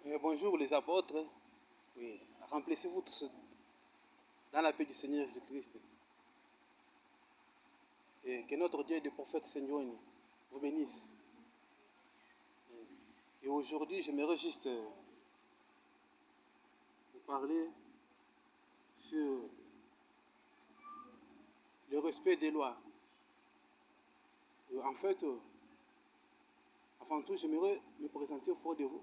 Bonjour les apôtres. Oui, remplissez-vous tous dans la paix du Seigneur Jésus-Christ. Et que notre Dieu et le prophète Seigneur vous bénisse. Et aujourd'hui, j'aimerais juste vous parler sur le respect des lois. En fait, avant tout, j'aimerais me présenter auprès de vous.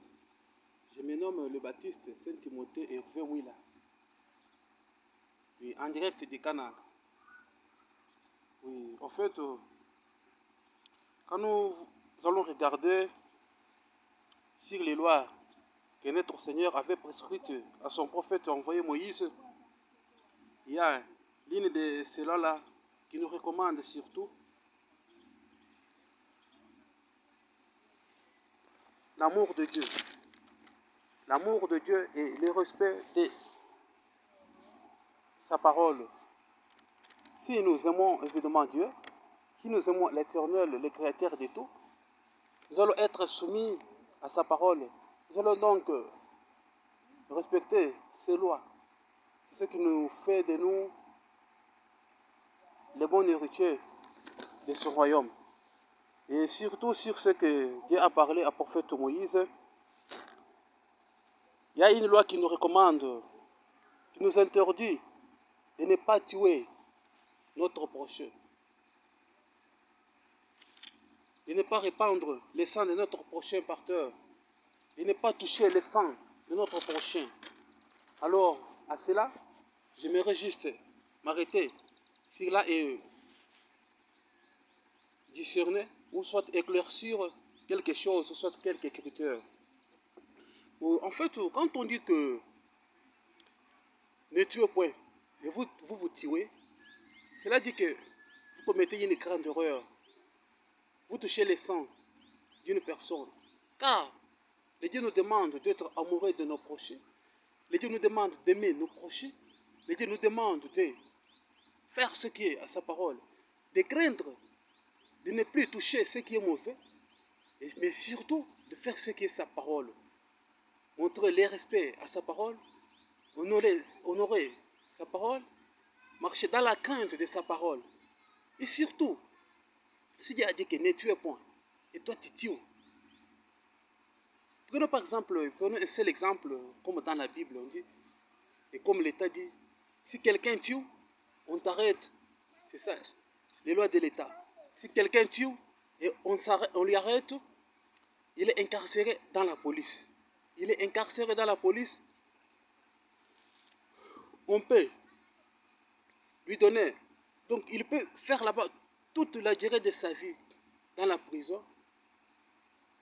Je me nomme le Baptiste Saint-Timothée Hervé Willa. Oui, en direct du Canada. Oui, en fait, quand nous allons regarder sur les lois que notre Seigneur avait prescrites à son prophète envoyé Moïse, il y a l'une de celles-là qui nous recommande surtout l'amour de Dieu. L'amour de Dieu et le respect de sa parole. Si nous aimons évidemment Dieu, si nous aimons l'Éternel, le Créateur de tout, nous allons être soumis à sa parole. Nous allons donc respecter ses lois. C'est ce qui nous fait de nous les bons héritiers de ce royaume. Et surtout sur ce que Dieu a parlé à prophète Moïse, il y a une loi qui nous recommande, qui nous interdit de ne pas tuer notre prochain, de ne pas répandre le sang de notre prochain par terre, de ne pas toucher le sang de notre prochain. Alors, à cela, j'aimerais juste m'arrêter sur là et discerner ou soit éclaircir quelque chose, ou soit quelque écriture. En fait, quand on dit que ne tuez point, et vous tuez, cela dit que vous commettez une grande erreur. Vous touchez le sang d'une personne. Car le Dieu nous demande d'être amoureux de nos prochains. Le Dieu nous demande d'aimer nos prochains. Le Dieu nous demande de faire ce qui est à sa parole. De craindre, de ne plus toucher ce qui est mauvais. Mais surtout de faire ce qui est sa parole. Montrer le respect à sa parole. Honorer sa parole. Marcher dans la crainte de sa parole. Et surtout, si Dieu a dit que ne tuez point, et toi tu tues. Prenons par exemple, prenons un seul exemple, comme dans la Bible on dit, et comme l'État dit, si quelqu'un tue, on t'arrête. C'est ça, les lois de l'État. Si quelqu'un tue et on lui arrête, il est incarcéré dans la police. Il est incarcéré dans la police, on peut lui donner. Donc il peut faire là-bas toute la durée de sa vie dans la prison.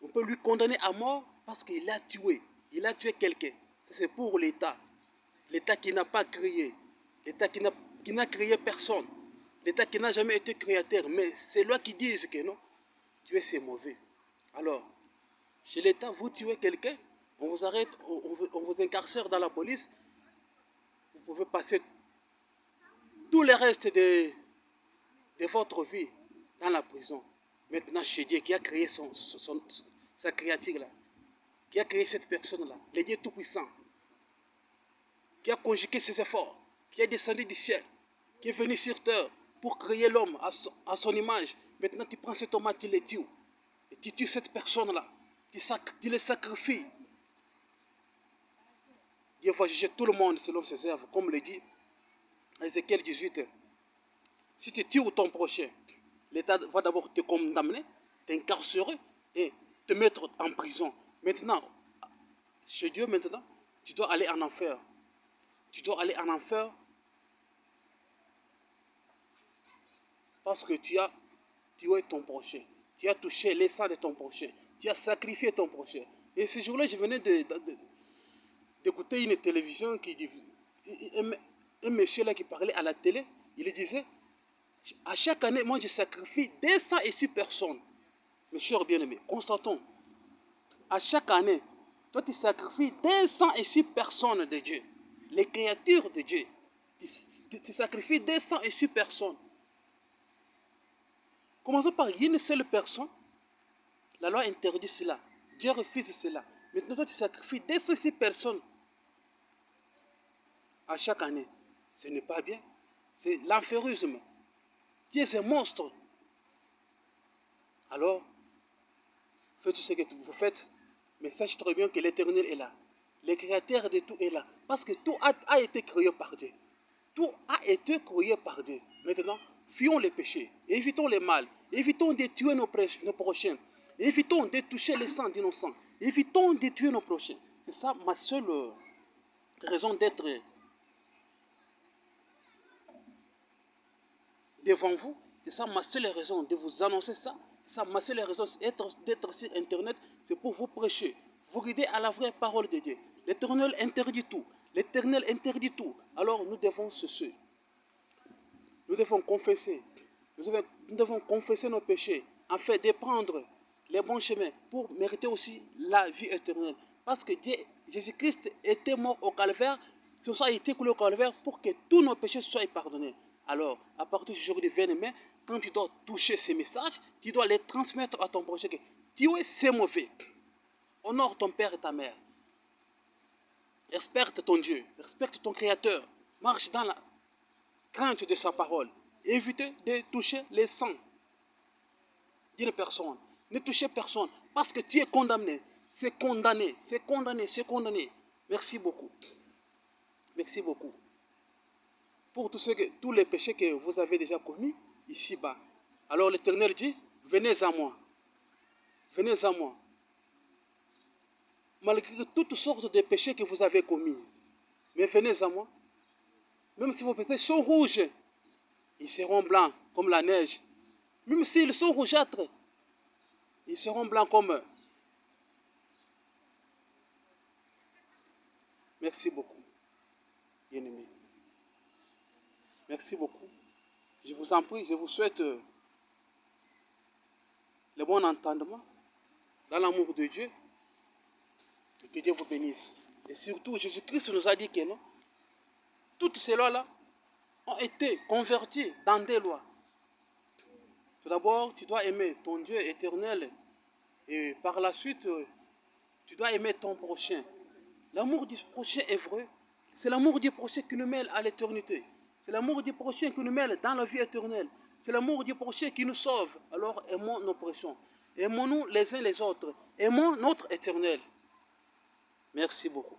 On peut lui condamner à mort parce qu'il a tué. Il a tué quelqu'un. C'est pour l'État. L'État qui n'a pas créé. L'État qui n'a créé personne. L'État qui n'a jamais été créateur. Mais c'est là qui disent que non, tuer c'est mauvais. Alors, chez l'État, vous tuez quelqu'un, on vous arrête, on vous incarcère dans la police. Vous pouvez passer tout le reste de votre vie dans la prison. Maintenant, chez Dieu qui a créé sa créature là, qui a créé cette personne-là, le Dieu Tout-Puissant, qui a conjugué ses efforts, qui est descendu du ciel, qui est venu sur terre pour créer l'homme à son image. Maintenant, tu prends cet homme, tu le tues. Et tu tues cette personne-là. Tu le sacrifies. Dieu va juger tout le monde selon ses œuvres, comme le dit Ézéchiel 18. Si tu tues ton prochain, l'État va d'abord te condamner, t'incarcérer et te mettre en prison. Maintenant, chez Dieu, maintenant, tu dois aller en enfer. Tu dois aller en enfer parce que tu as tué ton prochain. Tu as touché les sangs de ton prochain. Tu as sacrifié ton prochain. Et ce jour-là, je venais d'écouter une télévision qui dit, un monsieur là qui parlait à la télé, il disait, à chaque année, moi je sacrifie 206 personnes. Mes chers bien-aimés, constatons, à chaque année, toi tu sacrifies 206 personnes de Dieu, les créatures de Dieu. Tu sacrifies 206 personnes. Commençons par une seule personne. La loi interdit cela. Dieu refuse cela. Maintenant, toi, tu sacrifies 206 personnes à chaque année. Ce n'est pas bien. C'est l'enferisme. Tu es un monstre. Alors, faites tout ce que vous faites, mais sachez très bien que l'Éternel est là. Le créateur de tout est là. Parce que tout a été créé par Dieu. Tout a été créé par Dieu. Maintenant, fuyons les péchés, évitons le mal, évitons de tuer nos prochains, évitons de toucher les sangs d'innocents, évitons de tuer nos prochains. C'est ça ma seule raison d'être devant vous. C'est ça ma seule raison de vous annoncer ça. C'est ça ma seule raison d'être sur Internet. C'est pour vous prêcher, vous guider à la vraie parole de Dieu. L'Éternel interdit tout. L'Éternel interdit tout. Alors nous devons cesser. Nous devons confesser. Nous devons confesser nos péchés afin de prendre les bons chemins pour mériter aussi la vie éternelle. Parce que Jésus-Christ était mort au calvaire, c'est ça, il était coulé au calvaire pour que tous nos péchés soient pardonnés. Alors, à partir d'aujourd'hui, bien-aimé, quand tu dois toucher ces messages, tu dois les transmettre à ton prochain. Dieu, c'est mauvais. Honore ton père et ta mère. Respecte ton Dieu. Respecte ton Créateur. Marche dans la crainte de sa parole. Évitez de toucher les sangs d'une personne. Ne touchez personne parce que tu es condamné. C'est condamné, c'est condamné, c'est condamné. Merci beaucoup. Merci beaucoup. Pour tous les péchés que vous avez déjà commis ici-bas. Alors l'Éternel dit, venez à moi. Venez à moi. Malgré toutes sortes de péchés que vous avez commis. Mais venez à moi. Même si vos péchés sont rouges, ils seront blancs comme la neige. Même s'ils sont rougeâtres, ils seront blancs comme... Merci beaucoup, bien-aimés. Merci beaucoup. Je vous en prie, je vous souhaite le bon entendement dans l'amour de Dieu. Et que Dieu vous bénisse. Et surtout, Jésus-Christ nous a dit que non, toutes ces lois-là ont été converties dans des lois. Tout d'abord, tu dois aimer ton Dieu éternel. Et par la suite, tu dois aimer ton prochain. L'amour du prochain est vrai. C'est l'amour du prochain qui nous mêle à l'éternité. C'est l'amour du prochain qui nous mêle dans la vie éternelle. C'est l'amour du prochain qui nous sauve. Alors aimons nos prochains. Aimons-nous les uns les autres. Aimons notre éternel. Merci beaucoup.